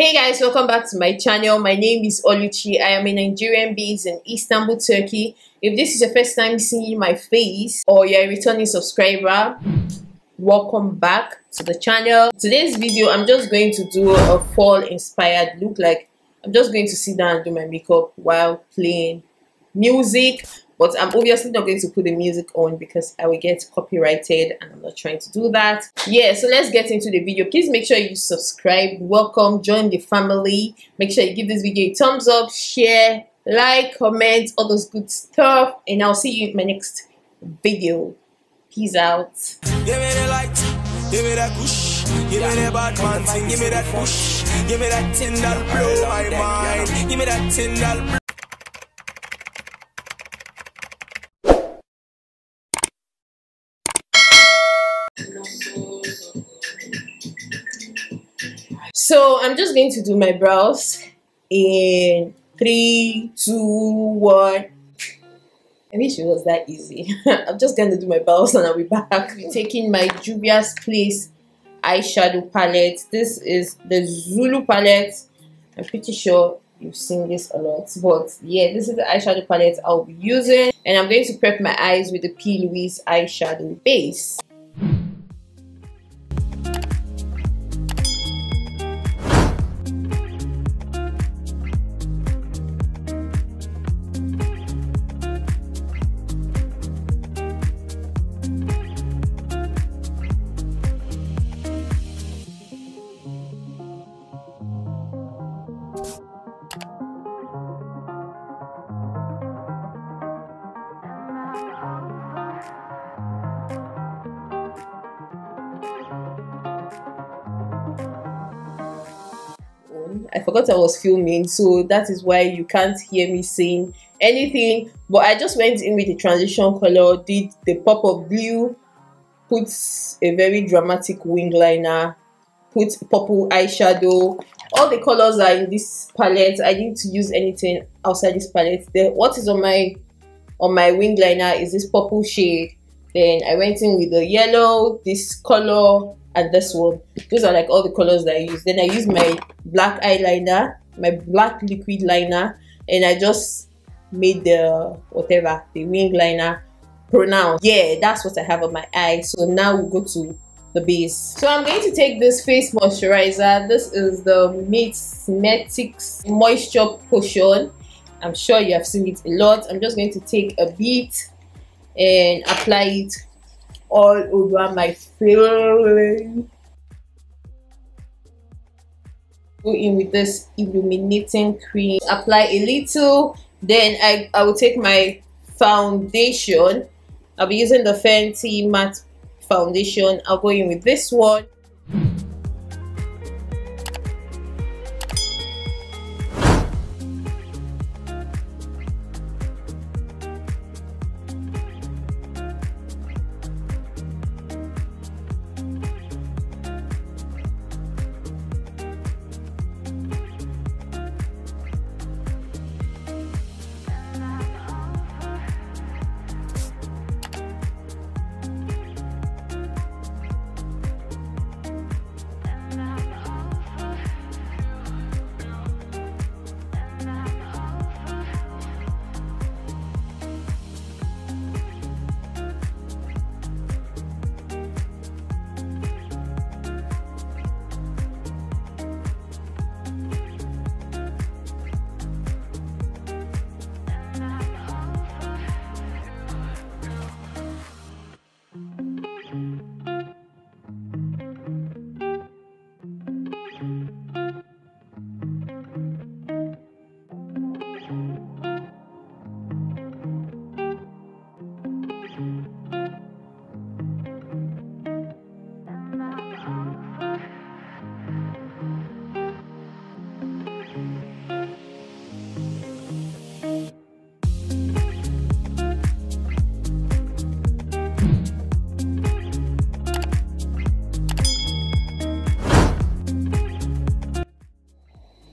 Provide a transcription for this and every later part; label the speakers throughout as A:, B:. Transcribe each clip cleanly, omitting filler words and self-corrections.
A: Hey guys, welcome back to my channel. My name is Oluchi. I am a Nigerian based in Istanbul, Turkey. If this is your first time seeing my face or you're a returning subscriber, welcome back to the channel. Today's video, I'm just going to do a fall inspired look. Like I'm just going to sit down and do my makeup while playing music. But I'm obviously not going to put the music on because I will get copyrighted and I'm not trying to do that. Yeah, so let's get into the video. Please make sure you subscribe, welcome, join the family. Make sure you give this video a thumbs up, share, like, comment, all those good stuff. And I'll see you in my next video. Peace out.
B: Give me the light, give me that push, give me the bad man thing, give me that push, give me that thing that blow my mind, give me that thing that blow.
A: So I'm just going to do my brows in 3, 2, 1. I wish it was that easy. I'm just going to do my brows and I'll be back. I'm taking my Juvia's Place eyeshadow palette. This is the Zulu palette. I'm pretty sure you've seen this a lot, but yeah, this is the eyeshadow palette I'll be using, and I'm going to prep my eyes with the P. Louise eyeshadow base. I forgot I was filming, so that is why you can't hear me saying anything, but I just went in with a transition color, did the pop of blue, put a very dramatic wing liner, put purple eyeshadow. All the colors are in this palette. I didn't use anything outside this palette. What is on my wing liner is this purple shade. Then I went in with the yellow, this color, and this one. Those are like all the colors that I use. Then I use my black eyeliner, my black liquid liner, and I just made the wing liner pronounced. Yeah, that's what I have on my eye. So now we'll go to the base. So I'm going to take this face moisturizer. This is the Cosmetics Moisture Potion. I'm sure you have seen it a lot. I'm just going to take a bit and apply it all over my face. Go in with this illuminating cream, apply a little, then I will take my foundation. I'll be using the Fenty matte foundation. I'll go in with this one.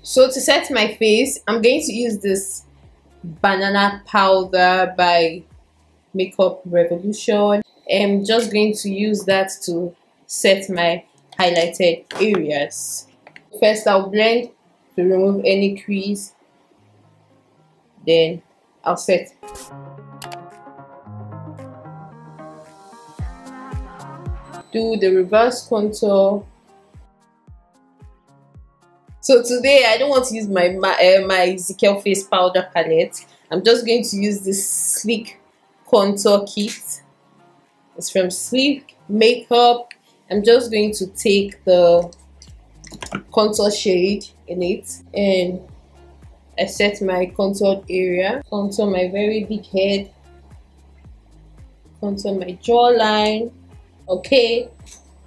A: So to set my face, I'm going to use this banana powder by Makeup Revolution. I'm just going to use that to set my highlighted areas. First, I'll blend to remove any crease. Then I'll set. Do the reverse contour. So today I don't want to use my Ezekiel face powder palette. I'm just going to use this Sleek contour kit. It's from Sleek Makeup. I'm just going to take the contour shade in it and I set my contoured area, contour my very big head, contour my jawline. Okay,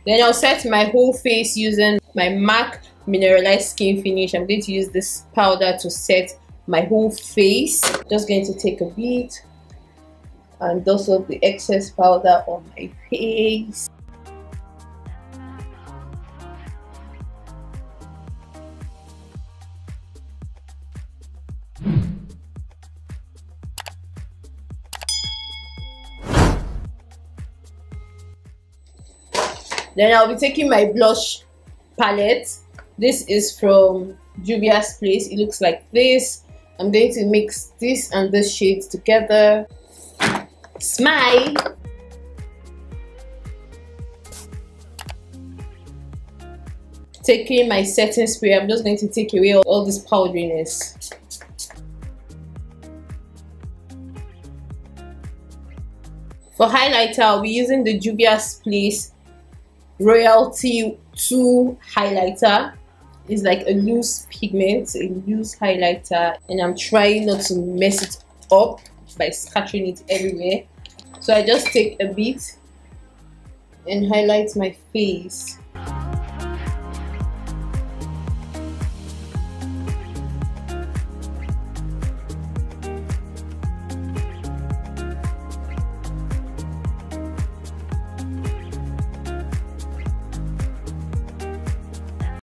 A: then I'll set my whole face using my MAC Mineralized Skin Finish. I'm going to use this powder to set my whole face. Just going to take a bit and dust off the excess powder on my face. Then I'll be taking my blush palette. This is from Juvia's Place. It looks like this. I'm going to mix this and this shades together. Smile. Taking my setting spray, I'm just going to take away all this powderiness. For highlighter, I'll be using the Juvia's Place Royalty 2 highlighter. It's like a loose pigment, a loose highlighter, and I'm trying not to mess it up by scattering it everywhere. So I just take a bit and highlight my face.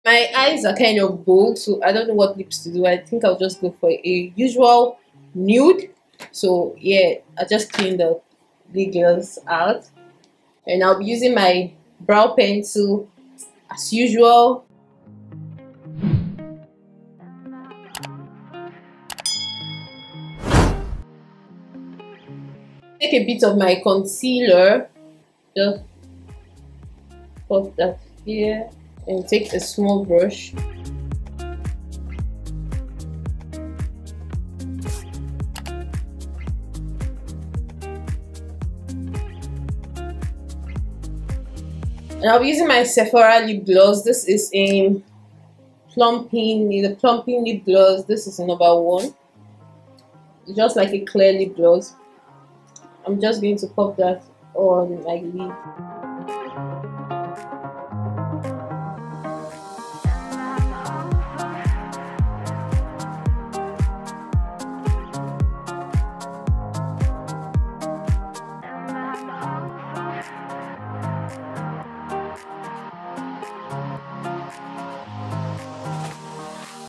A: My eyes are kind of bold, so I don't know what lips to do. I think I'll just go for a usual nude. So yeah, I just clean the lid gloss out, and I'll be using my brow pencil as usual. Take a bit of my concealer, just put that here. And take a small brush. And I'll be using my Sephora lip gloss. This is in plumping lip gloss. This is number 1. It's just like a clear lip gloss. I'm just going to pop that on my lid.